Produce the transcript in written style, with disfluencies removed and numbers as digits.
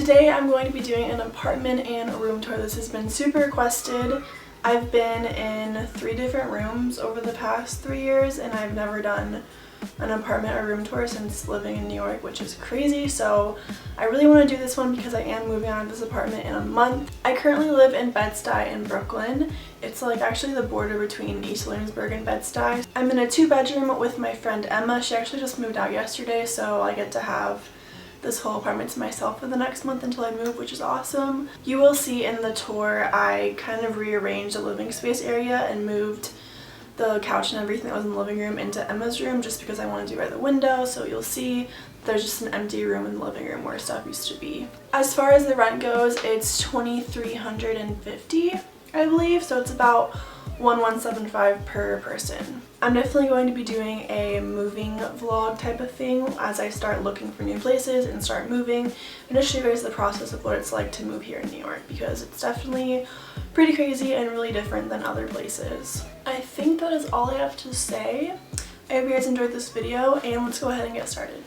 today I'm going to be doing an apartment and a room tour. This has been super requested. I've been in 3 different rooms over the past 3 years and I've never done an apartment or room tour since living in New York, which is crazy. So I really want to do this one because I am moving out of this apartment in a month. I currently live in Bed-Stuy in Brooklyn. It's like actually the border between East Williamsburg and Bed-Stuy. I'm in a 2-bedroom with my friend Emma. She actually just moved out yesterday, so I get to have this whole apartment to myself for the next month until I move, which is awesome. You will see in the tour I kind of rearranged the living space area and moved the couch and everything that was in the living room into Emma's room just because I want to do it by the window. So you'll see there's just an empty room in the living room where stuff used to be. As far as the rent goes, it's $2,350, I believe, so it's about $1,175 per person. I'm definitely going to be doing a moving vlog type of thing as I start looking for new places and start moving, and just show you guys the process of what it's like to move here in New York, because it's definitely pretty crazy and really different than other places. I think that is all I have to say. I hope you guys enjoyed this video, and let's go ahead and get started.